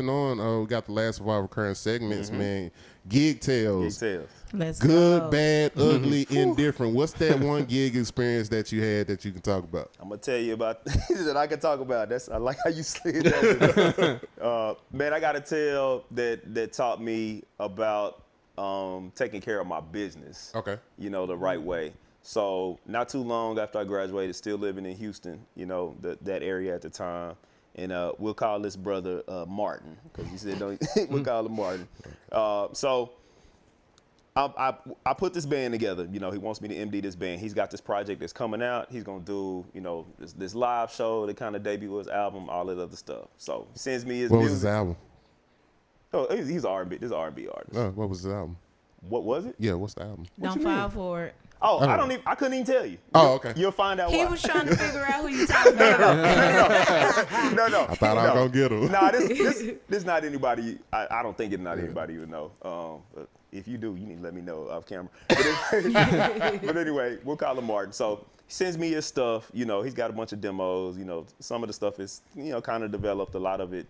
On, we got the last of our recurring segments, man. Gig tales. Let's Good, go. bad, ugly, indifferent. What's that one gig experience that you had that you can talk about? I'm gonna tell you about that I can talk about. I like how you slid that. Man, I gotta tell that taught me about taking care of my business. Okay. The right way. So not too long after I graduated, still living in Houston, that area at the time. And we'll call this brother Martin, because he said we'll call him Martin. So I put this band together. He wants me to MD this band. He's got this project that's coming out. He's gonna do this live show to kind of debut his album, all that other stuff. So he sends me his What music. was his album? Oh, he's R&B. This is R&B artist. What was his album? What was it? Yeah, what's the album? Don't fall for it. Oh, I couldn't even tell you. Oh, okay. You'll find out why. He was trying to figure out who you talking about. No. I thought I was gonna get him. Nah, this not anybody. I don't think it's not anybody you would know. But if you do, you need to let me know off camera. But anyway, we'll call him Martin. So he sends me his stuff. He's got a bunch of demos. Some of the stuff is kind of developed. A lot of it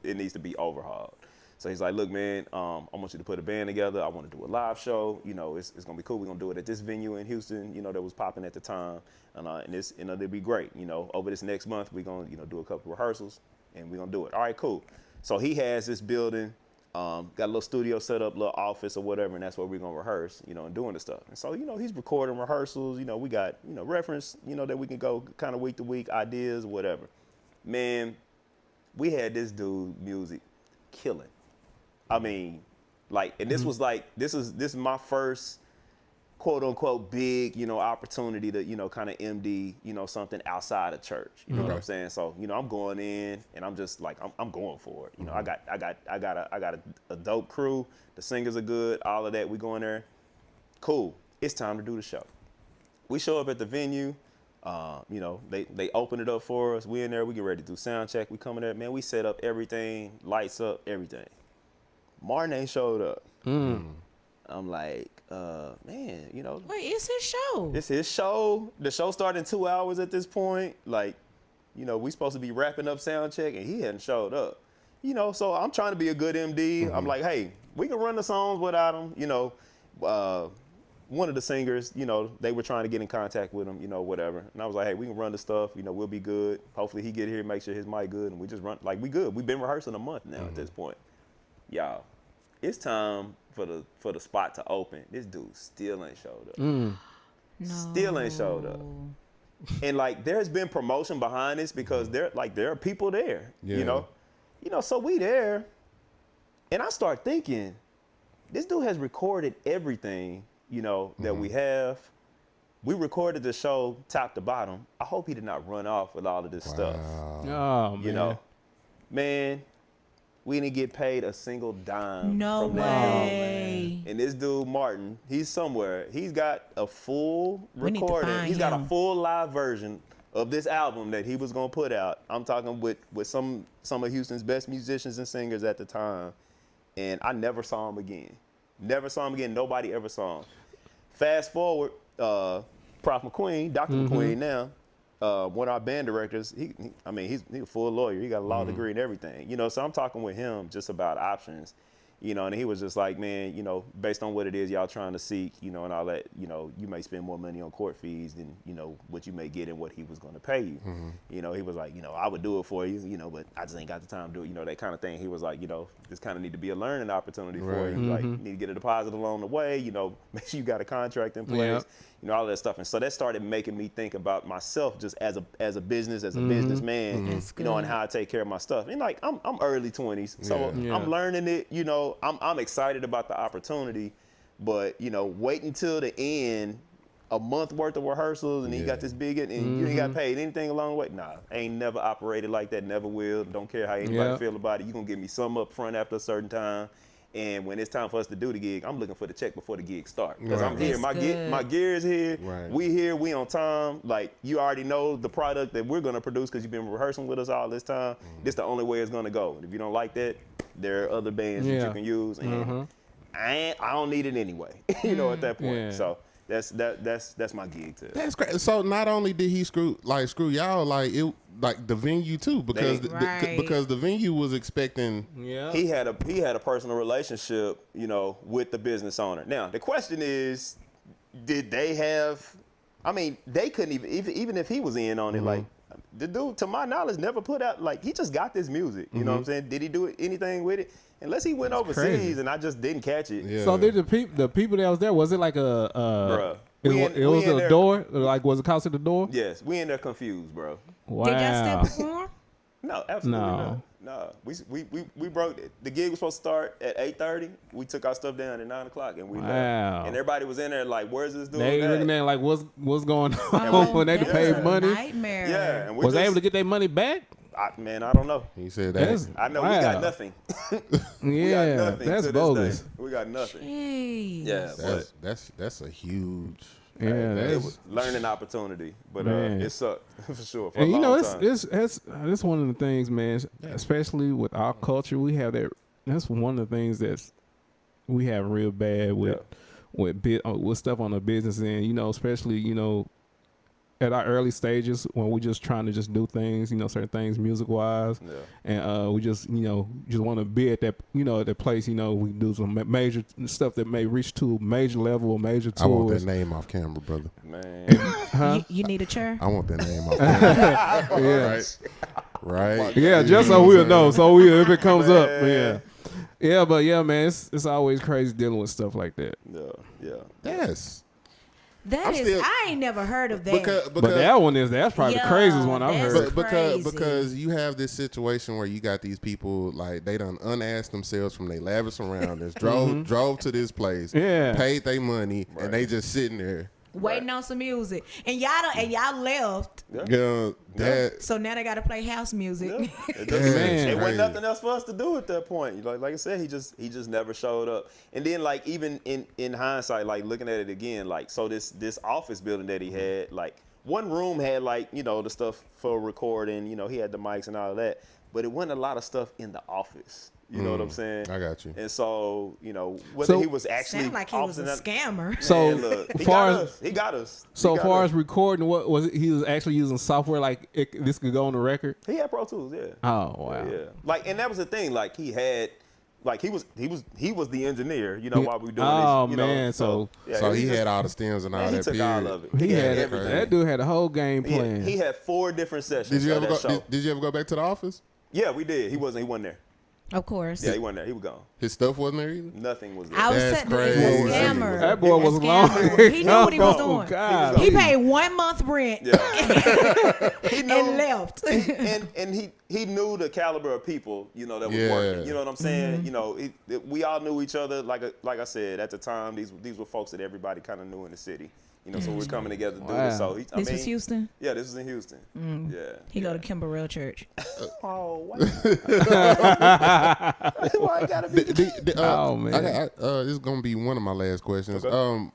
it needs to be overhauled. So he's like, look, man, I want you to put a band together. I want to do a live show. It's going to be cool. We're going to do it at this venue in Houston, that was popping at the time. And it's, it'll be great. Over this next month, we're going to do a couple rehearsals and we're going to do it. All right, cool. So he has this building, got a little studio set up, little office or whatever, and that's where we're going to rehearse, and doing the stuff. And so, he's recording rehearsals. We got, reference, that we can go kind of week to week, ideas, whatever. Man, we had this dude music killing. I mean, and this was this is my first quote unquote big, opportunity to, kind of MD, something outside of church. You know what I'm saying? So, I'm going in and I'm just like, I'm going for it. I got a dope crew. The singers are good, all of that. We go in there. Cool. It's time to do the show. We show up at the venue. They open it up for us. We in there, we get ready to do sound check. We come in there, man, we set up everything, lights up, everything. Martin ain't showed up. I'm like, man, Wait, it's his show. It's his show. The show started in 2 hours at this point. We supposed to be wrapping up sound check, and he hadn't showed up. So I'm trying to be a good MD. I'm like, hey, we can run the songs without him. One of the singers, they were trying to get in contact with him, whatever. And I was like, hey, we can run the stuff. We'll be good. Hopefully he get here, make sure his mic good, and we just run. We good. We've been rehearsing a month now at this point. Y'all, it's time for the spot to open. This dude still ain't showed up. No. Still ain't showed up. And there's been promotion behind this because there are people there. So we there, and I start thinking, this dude has recorded everything, that we have. We recorded the show top to bottom. I hope he did not run off with all of this stuff. Oh, man. Man, we didn't get paid a single dime. No from way. That. And this dude, Martin, he's somewhere. He's got a full recording. He's got a full live version of this album that he was going to put out. I'm talking with some of Houston's best musicians and singers at the time. And I never saw him again. Nobody ever saw him. Fast forward, Prof McQueen, Dr. McQueen now, one of our band directors, he's a full lawyer. He got a law degree and everything. So I'm talking with him just about options. And he was just like, man, based on what it is y'all trying to seek, and all that, you may spend more money on court fees than, what you may get and what he was going to pay you. He was like, I would do it for you, but I just ain't got the time to do it, that kind of thing. He was like, this kind of need to be a learning opportunity for you. You need to get a deposit along the way, make sure you got a contract in place, all that stuff. And so that started making me think about myself just as a businessman, and how I take care of my stuff. And I'm early 20s, so I'm learning it, I'm excited about the opportunity, but wait until the end, a month worth of rehearsals, and you got this big, and you ain't got paid anything along the way. Nah, I ain't never operated like that, never will. Don't care how anybody feel about it. You gonna give me some up front after a certain time. And when it's time for us to do the gig, I'm looking for the check before the gig starts. Because I'm here, my gear is here, we here, we on time. You already know the product that we're gonna produce because you've been rehearsing with us all this time. This the only way it's gonna go. And if you don't like that, there are other bands that you can use. And I don't need it anyway, at that point. So That's my gig too. That's great. So not only did he screw y'all, like the venue too, because because the venue was expecting. Yeah. He had a personal relationship, with the business owner. Now the question is, did they have? I mean, they couldn't even if he was in on it, like. The dude, to my knowledge, never put out, like, he just got this music. You know what I'm saying? Did he do anything with it? Unless he went overseas and I just didn't catch it. Yeah. So did the people that was there, was it like Bruh. It was a door? Like, was it costing the door? Yes. We in there confused, bro. Wow. Did y'all still perform? No, absolutely not. No. We broke it. The gig was supposed to start at 8:30. We took our stuff down at 9 o'clock and we left. And everybody was in there like, where's this dude? They looking at like, what's going on when they paid money? Nightmare. Yeah. And was they able to get their money back? I don't know. He said that. I know we got nothing. Yeah, that's bogus. We got nothing. Jeez. Yeah, that's a huge. Yeah, it was learning opportunity, but it sucked for sure. For and a long time. it's one of the things, man. Especially with our culture, we have that. That's one of the things that we have real bad with stuff on the business end. Especially at our early stages when we're just trying to just do things, certain things music wise, and we just want to be at that at that place. We do some major stuff that may reach to a major level or major tours. I want that name off camera, brother. Man, you need a chair. I want that name off camera. Yeah, right. Yeah, just so we'll know. So if it comes up, yeah, but yeah, man, it's always crazy dealing with stuff like that. Yeah. Yes. I ain't never heard of that. Because but that's probably the craziest one I've heard. Because you have this situation where you got these people like they done unasked themselves from their lavish surroundings, drove to this place, paid their money, and they just sitting there waiting on some music, and y'all left. So now they got to play house music. It wasn't nothing else for us to do at that point. Like I said, he just never showed up. And then like even in hindsight, like looking at it again, like so this office building that he had, like one room had like the stuff for recording. He had the mics and all of that, but it wasn't a lot of stuff in the office. You know what I'm saying? I got you. And so, whether he was actually sound like he was a scammer. So look, he got us. So far as recording, what was it? He was actually using software like this could go on the record. He had Pro Tools, yeah. Oh wow. Yeah. Like, and that was the thing. Like he had, like he was the engineer. While we were doing this. Oh man, so he had all the stems and all that. He took all of it. He had everything. That dude had a whole game plan. He had 4 different sessions. Did you ever go back to the office? Yeah, we did. He wasn't there. Of course. Yeah, he wasn't there. He was gone. His stuff wasn't there either? Nothing was there. That's crazy. That boy was long. He knew what he was doing. God. He paid 1 month rent and left. and he knew the caliber of people, that was working. You know what I'm saying? Mm-hmm. We all knew each other. Like I said, at the time, these were folks that everybody kind of knew in the city. So we're coming together to do this. So this was Houston? Yeah, this was in Houston. Yeah. He go to Kimberell Church. Oh, why I gotta be? Oh man, this is gonna be one of my last questions. Okay.